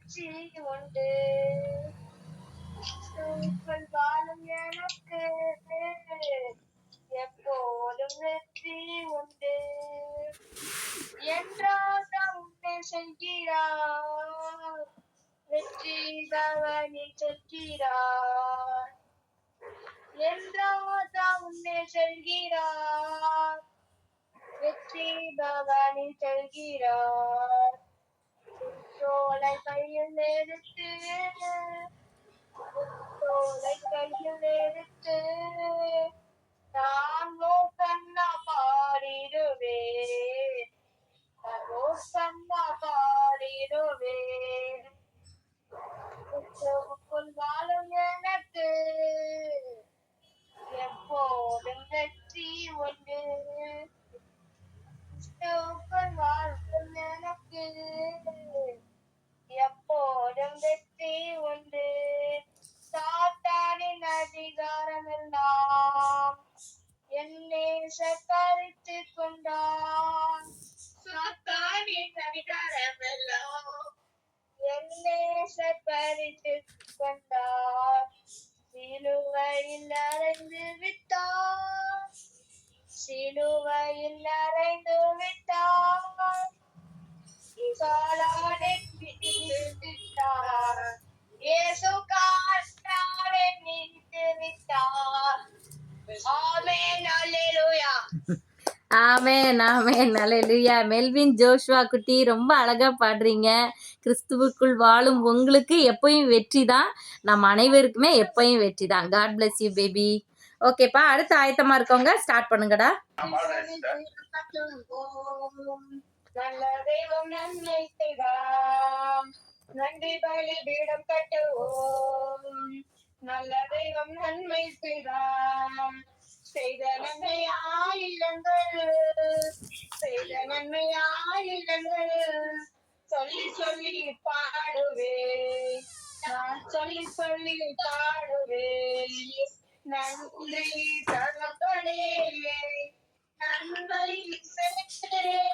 வெற்றி உண்டு. தூக்கல் வாழும் எனக்கு எப்போதும் வெற்றி உண்டு. என்றாசா உன்னை செய்கிறார், வெற்றி பவனி செல்கிறார். என்றாசா உன்னை செல்கிறார், வெற்றி பவனி செல்கிறார். புத்தோலை கையில் எடுத்து, புத்தோலை கையில் எடுத்து நான் ஓசன்னா பாடிடுவேன், நான் ஓசன்னா பாடிடுவேன். கிறிஸ்துவுக்குள் வாழும் எனக்கு எப்போதும் வெற்றி உண்டு. கிறிஸ்துவுக்குள் வாழும் எனக்கு எப்போதும் வெற்றி உண்டு. சாத்தானின் அதிகாரம் எல்லாம் என் நேசர் பறித்து கொண்டான். சாத்தானின் அதிகாரம் எல்லாம் என் நேசர் பறித்து கொண்டார். சிலுவையில் அறைந்து விட்டார், சிலுவையில் அறைந்து விட்டார். சாலானை பிடித்து விட்டார், இயேசு காற்றாலே மீட்டு விட்டார். ஆமென், அல்லேலூயா. ஆமென் ஆமென் அல்லேலூயா. மெல்வின் ஜோஷ்வா குட்டி ரொம்ப அழகா பாடுறீங்க. கிறிஸ்துவுக்குள் வாழும் உங்களுக்கு எப்பயும் வெற்றி தான், நம்ம அனைவருக்குமே எப்பயும் வெற்றி தான். God bless you baby. ஓகேப்பா, அடுத்து ஆயத்தமா இருக்கவங்க ஸ்டார்ட் பண்ணுங்கடா. நல்ல தெய்வம் நன்மை செய்தார், நன்றி பலி பீடம் கட்டுவோம். நல்ல தெய்வம் நன்மை செய்தார், செய்த நன்மை ஆயிரங்கள், செய்த நன்மை ஆயிரங்கள். சொல்லி சொல்லி பாடுவேன், நான் சொல்லி சொல்லி பாடுவேன். நன்றி தகப்பனே, நன்மை செய்கிறேன்.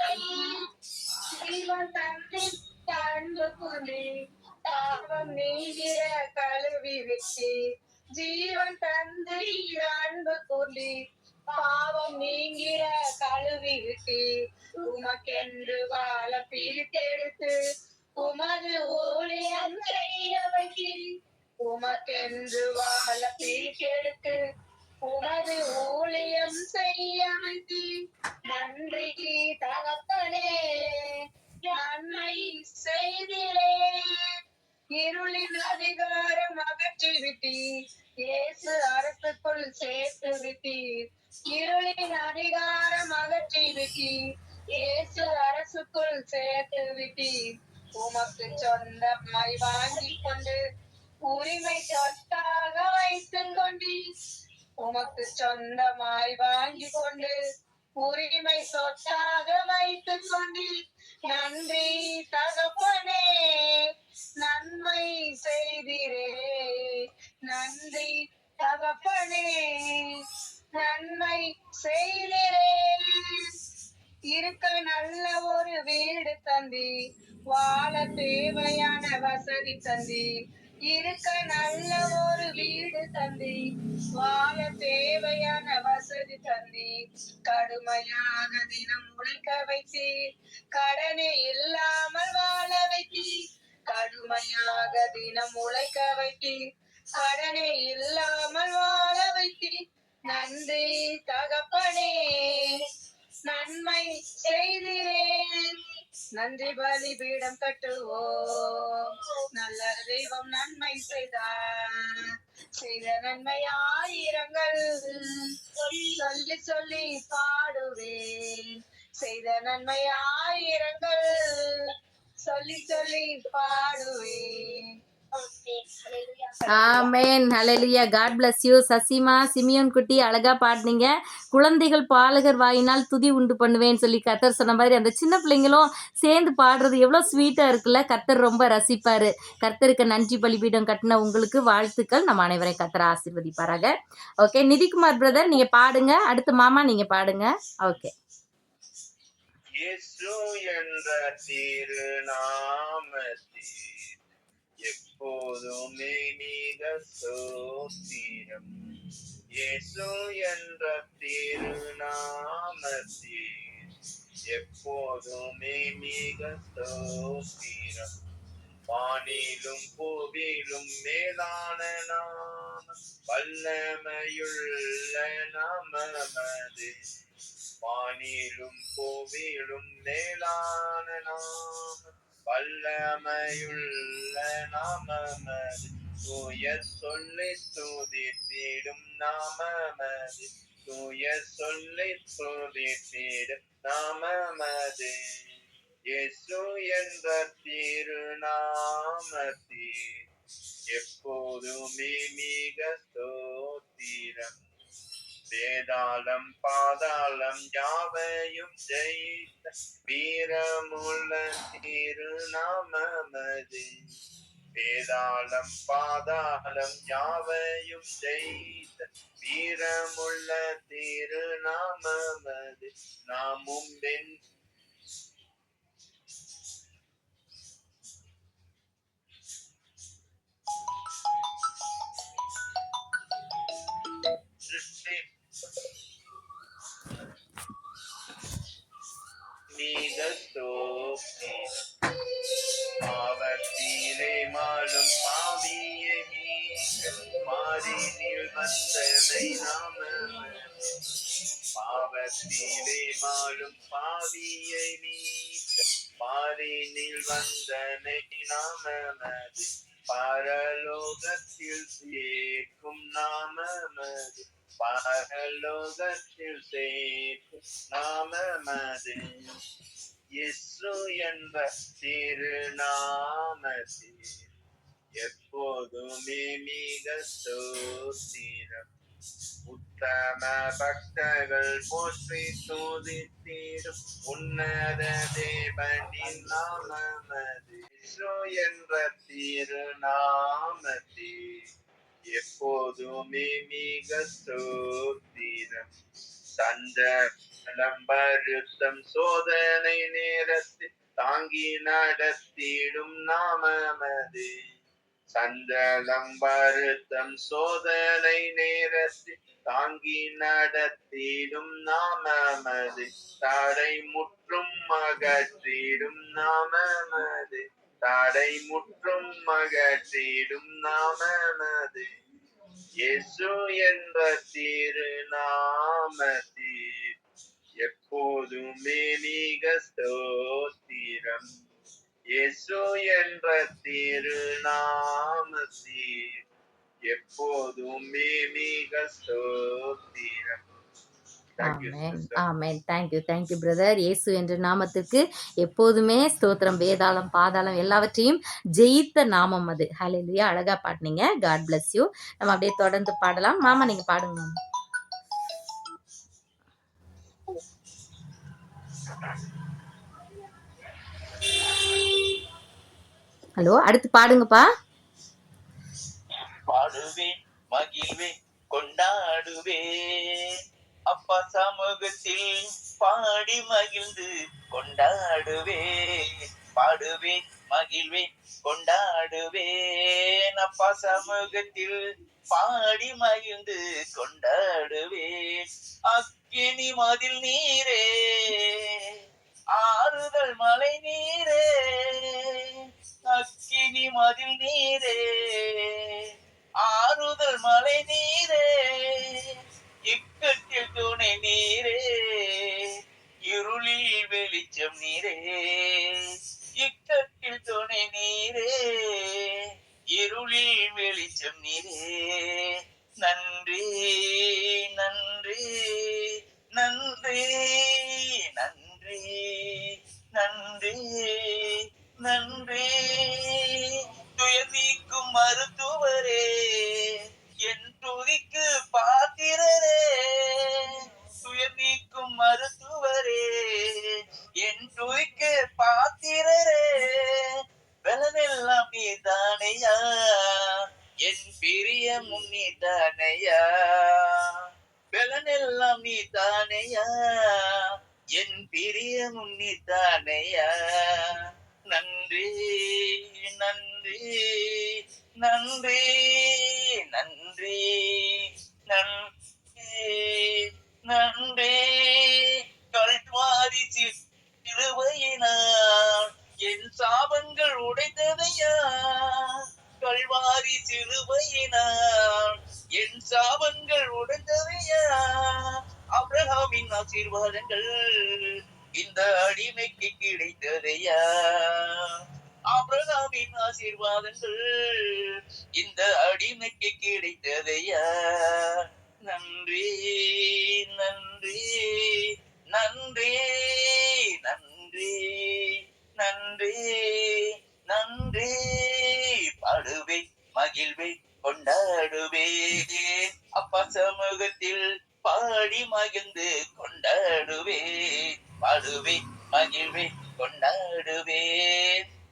ஜீவன் தந்தை அன்பு கூறி பாவம் நீங்கிற கழுவி விட்டு, ஜீவன் தந்தை அன்பு கூறி பாவம் நீங்கிற கழுவி விட்டு, உமக்கென்று வாழ பிரித்தெடுத்து உமது ஊழியம் செய்ய வைத்து, உமக்கென்று வாழ பிரித்தெடுத்து உமது ஊழியம் செய்ய வைத்து. நன்றி தகப்பனே, நன்மை செய்கிறேன். இருளின் அதிகாரம் அகற்றி விட்டீர், இயேசு அரசுக்குள் சேர்த்து விட்டீர். இருளின் அதிகாரம் அகற்றி விட்டீர், இயேசு அரசுக்குள் சேர்த்து விட்டீர். உமக்கு சொந்தமாய் வாங்கி கொண்டு உரிமை சொத்தாக வைத்துக் கொண்டீர். உமக்கு சொந்தமாய் வாங்கி கொண்டு உரிமை சொத்தாக வைத்துக் கொண்டீர். நன்றி தகப்பனே, நன்மை செய்திரே. நன்றி தகப்பனே, நன்மை செய்திரே. இருக்க நல்ல ஒரு வீடு தந்தி, வாழ தேவையான வசதி தந்தி. இருக்க நல்ல ஒரு வீடு தந்தி, வாழ தேவையான வசதி தந்தி. கடுமையான தினம் உழைக்க வைத்து, கடனே இல்லாமல் வாழ வைத்து. கடுமையாக தினம் உழைக்க வைத்து, கடனே இல்லாமல் வாழ வைத்து. நன்றி தகப்பனே, நன்மை செய்கிறேன். நன்றி பலி பீடம் கட்டுவோம். நல்ல தெய்வம் நன்மை செய்தார், செய்த நன்மை ஆயிரங்கள். சொல்லி சொல்லி பாடுவேன், செய்த நன்மை ஆயிரங்கள். சொல்லி சொல்லி பாடுவேன். Amen hallelujah. God bless you. சசிமா சிமியோன் குட்டி அழகா பாடுனீங்க. குழந்தைகள் பாலகர் வாயினால் துதி உண்டு பண்ணுவேன்னு சொல்லி கர்த்தர் சொன்ன மாதிரி அந்த சின்ன பிள்ளைங்களும் சேர்ந்து பாடுறது எவ்வளோ ஸ்வீட்டாக இருக்குல்ல. கர்த்தர் ரொம்ப ரசிப்பார். கர்த்தருக்கு நன்றி பலிபீடம் கட்டின உங்களுக்கு வாழ்த்துக்கள். நம்ம அனைவரையும் கர்த்தர் ஆசீர்வதிப்பாராக. ஓகே, நிதிக்குமார் பிரதர் நீங்கள் பாடுங்க. அடுத்து மாமா நீங்கள் பாடுங்க. ஓகே. இயேசு என்ற திருநாமத்தில் எப்போதுமே மிக ஸ்தோத்திரம். இயேசு என்ற திருநாமத்தில் எப்போதுமே மிக ஸ்தோத்திரம். வானிலும் பூவிலும் மேலான நாமம், வல்லமையுள்ள நாமமது. வானிலும் பூவிலும் மேலான நாமம், வல்லமையுள்ள நாமமது. தூய சொல்லி துதித்திடும் நாமமது, தூய சொல்லி துதித்திடும் நாமமது. இயேசு என்ற திருநாமத்தில் எப்போதுமே மிக ஸ்தோத்திரம். வேதாளம் பாதாளம் யாவையும் ஜெயித்த வீரமுள்ள திருநாமமது. வேதாளம் பாதாளம் யாவையும் ஜெயித்த வீரமுள்ள திருநாமமது. நாமும் வென் மிக ஸ்தோத்திரம். பாவத்திலே மாளும் பாவியை மீட்க மாறினில் வந்தனை நாமமது. பாவத்திலே மாளும் பாவியை மீட்க மாறினில் வந்தனை நாமமது. பரலோகத்தில் சேர்க்கும் நாமமது, பரலோகத்தில் சேர்க்கும் நாமமது. இயேசு என்ற திருநாமத்தில் எப்போதுமே மிக ஸ்தோத்திரம். உத்தம பக்தர்கள் போற்றி துதித்திடும் உன்னத தேவனின் நாமமது. இயேசு என்ற திருநாமத்தில் எப்போதுமே மிக ஸ்தோத்திரம். சஞ்சலம் வருத்தம் சோதனை நேரத்தில் தாங்கி நடத்திடும் நாமமது. சஞ்சலம் வருத்தம் சோதனை நேரத்தில் தாங்கி நடத்திடும் நாமமது. தடை முற்றும் அகற்றிடும் நாமமது, தடை முற்றும் அகற்றிடும் நாமமது. இயேசு என்ற திருநாமத்தில் எப்போதுமே மிக ஸ்தோத்திரம். இயேசு என்ற திருநாமத்தில் எப்போதுமே மிக ஸ்தோத்திரம். Amen amen. Thank you brother. இயேசு என்ற நாமத்துக்கு எப்போதுமே ஸ்தோத்திரம். வேதாளம் பாதாளம் எல்லாவற்றையும் ஜெயித்த நாமம் அது. ஹல்லேலூயா. அழகா பாடுனீங்க. God bless you. நம்ம அப்படியே தொடர்ந்து பாடலாம். மாமா நீங்க பாடுங்க மாமா. ஹலோ, அடுத்து பாடுங்கப்பா. பாடுவேன் மகிழ்வேன் கொண்டாடுவேன், அப்பா சமூகத்தில் பாடி மகிழ்ந்து கொண்டாடுவேன். பாடுவேன் மகிழ்வேன் கொண்டாடுவேன், அப்பா சமூகத்தில் பாடி மகிழ்ந்து கொண்டாடுவேன். அக்கினி மதில் நீரே, ஆறுதல் மலை நீரே, அக்கினி மதில் நீரே, ஆறுதல் மலை நீரே, இக்கட்டில் துணை நீரே, இருளில் வெளிச்சம் நீரே, இக்கட்டில் துணை நீரே, இருளில் வெளிச்சம் நீரே. நன்றி நன்றி நன்றி நன்றி நன்றி நன்றி. துயர் நீக்கும் மருத்துவரே, என் துதிக்கு பாத்திரரே, துயர் நீக்கும் மருத்துவரே, என் துதிக்கு பாத்திரரே. பலனெல்லாம் நீதானையா, என் பிரியமும் நீதானையா, பலனெல்லாம் நீதானையா, என் பிரியமும் நீதானையா. நன்றி நன்றி நன்றி நன்றி நன்றி நன்றி கல்வாரி சிலுவையினால் என் சாபங்கள் உடைந்ததையா கல்வாரி சிலுவையினால் என் சாபங்கள் உடைந்ததையா அப்ரஹாமின் ஆசீர்வாதங்கள் இந்த அடிமைக்கு கிடைத்ததையா அப்ரஹாமின் ஆசீர்வாதங்கள் இந்த அடிமைக்கு கிடைத்ததையா நன்றி நன்றி நன்றி நன்றி நன்றி நன்றி பாடுவே மகிழ்வே கொண்டாடுவே அப்பா சமூகத்தில் பாடி மகிழ்ந்து கொண்டாடுவே பாடுவே மகிழ்வே கொண்டாடுவே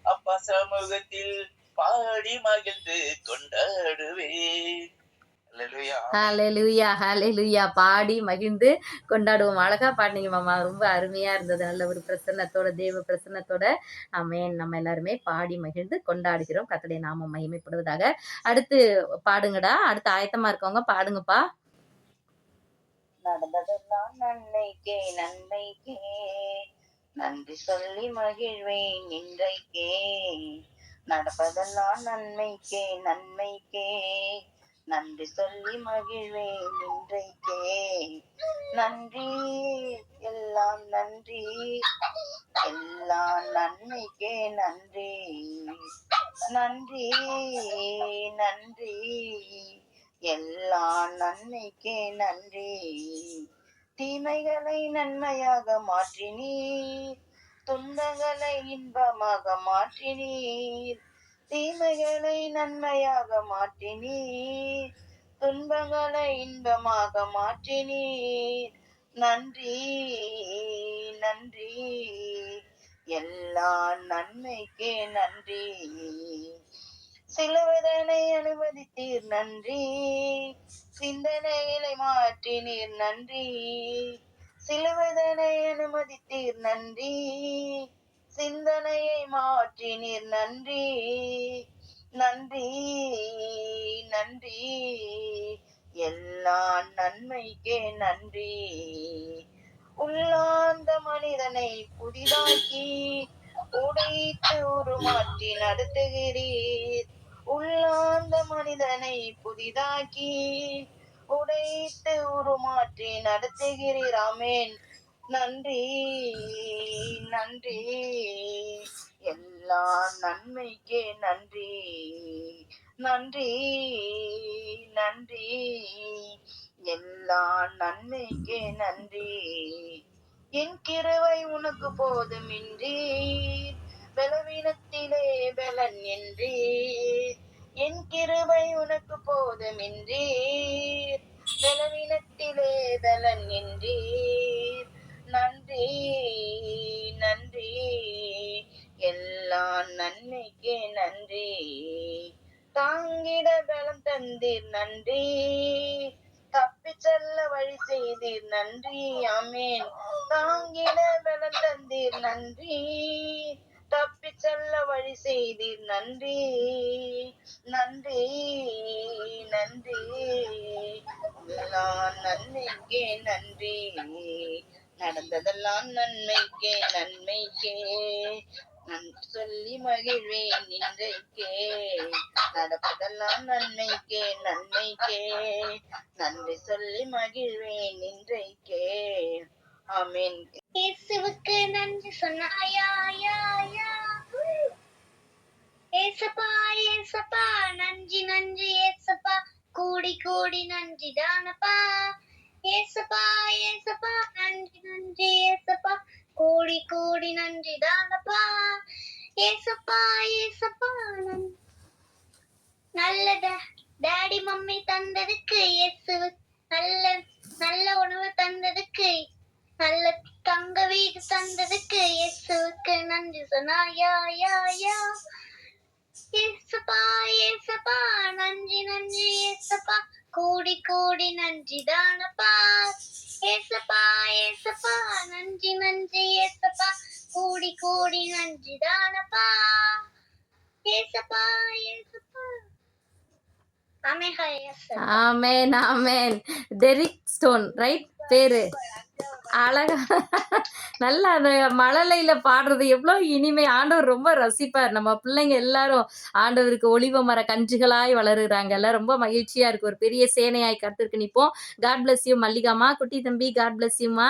அப்பா சமூகத்தில் பாடி மகிழ்ந்து கொண்டாடுவே அல்லேலூயா ஹalleluya ஹalleluya பாடி மகிழ்ந்து கொண்டாடுவோம். அழகா பாடுனீங்க மாமா. ரொம்ப அருமையா இருந்தது. நல்ல ஒரு பிரசன்னத்தோட, தேவ பிரசன்னத்தோட ஆமென். நம்ம எல்லாருமே பாடி மகிழ்ந்து கொண்டாடுகிறோம். கர்த்தருடைய நாமம் மகிமைப்படுவதாக. அடுத்து பாடுங்கடா. அடுத்து ஆயத்தமா இருக்கவங்க பாடுங்கப்பா. நடந்ததெல்லாம் நன்மைக்கே நன்மைக்கே நன்றி சொல்லி மகிழ்வேன் இன்றைக்கே நடப்பதெல்லாம் நன்மைக்கே நன்மைக்கே நன்றி சொல்லி மகிழ்வேன் இன்றைக்கே நன்றி எல்லாம் நன்றி எல்லாம் நன்மைக்கே நன்றி நன்றி நன்றி எல்லா நன்மைக்கே நன்றி தீமைகளை நன்மையாக மாற்றினீர் துன்பங்களை இன்பமாக மாற்றினீர் தீமைகளை நன்மையாக மாற்றினீர் துன்பங்களை இன்பமாக மாற்றினீர் நன்றி நன்றி எல்லா நன்மைக்கே நன்றி சிலுவதனை அனுமதித்தீர் நன்றி சிந்தனைகளை மாற்றினீர் நன்றி சிலுவதனை அனுமதித்தீர் நன்றி சிந்தனையை மாற்றினீர் நன்றி நன்றி நன்றி எல்லா நன்மைக்கே நன்றி உள்ளார்ந்த மனிதனை புதிதாக்கி உடைத்து உருமாற்றி நடத்துகிறீர் உள்ளார்ந்த மனிதனை புதிதாக்கி உடைத்து உருமாற்றி நடத்துகிறீர் ஆமென் நன்றி நன்றி எல்லா நன்மைக்கே நன்றி நன்றி நன்றி எல்லா நன்மைக்கே நன்றி என் கிருபை உனக்கு போதுமின்றி பலவீனத்திலே பலன் என்றி என் கிருபை உனக்கு போதுமின்றி பலவீனத்திலே பலன் என்றி நன்றி நன்றி எல்லா நன்மைக்கே நன்றி தாங்கிட பலம் தந்தீர் நன்றி தப்பி செல்ல வழி செய்தீர் நன்றி ஆமென் தாங்கிட பலம் தந்தீர் நன்றி தப்பி செல்ல வழி செய்தீர் நன்றி நன்றி நன்றி எல்லா நன்மைக்கே நன்றி நடந்ததெல்லாம் நன்மைக்கே நன்மைக்கே நன்றி சொல்லி மகிழ்வேன் இன்றைக்கே நடப்பதெல்லாம் நன்மைக்கே நன்மைக்கே நன்றி சொல்லி மகிழ்வேன் இன்றைக்கே ஆமென் இயேசுவுக்கு நன்றி சொன்னாயா ஏசப்பா ஏசப்பா நன்றி நன்றி ஏசப்பா கூடி கூடி நன்றி தானப்பா ஏசப்பா ஏசப்பா நன்றி நன்றி ஏசப்பா கூடி கூடி நன்றி தானப்பா ஏசப்பா ஏசப்பா நல்ல டாடி மம்மி தந்ததுக்கு இயேசு நல்ல நல்ல உணவு தந்ததுக்கு நல்ல தங்க வீடு தந்ததுக்கு இயேசுவுக்கு நன்றி சொன்னாயா ஏசப்பா ஏசப்பா நன்றி நன்றி ஏசப்பா கூடி கூடி நன்றி தானப்பா ஏசப்பா ஏசப்பா நன்றி நன்றி ஏசப்பா கூடி கூடி நன்றி தானப்பா ஏசப்பா ஏசப்பா ஆமேஹா எஸ் ஆமேன் ஆமேன். டெரிக் ஸ்டோன் ரைட் பேரு. அழகா நல்லா அந்த மழலையில பாடுறது எவ்வளோ இனிமை. ஆண்டவர் ரொம்ப ரசிப்பார். நம்ம பிள்ளைங்க எல்லாரும் ஆண்டவருக்கு ஒளிவ மர கன்றுகளாய் வளருறாங்கல்ல. ரொம்ப மகிழ்ச்சியா இருக்கு. ஒரு பெரிய சேனையாய் கர்த்தருக்கு நிப்போம். காட் பிளஸ் யூ மல்லிகாமா. குட்டி தம்பி காட் பிளஸ் யூமா.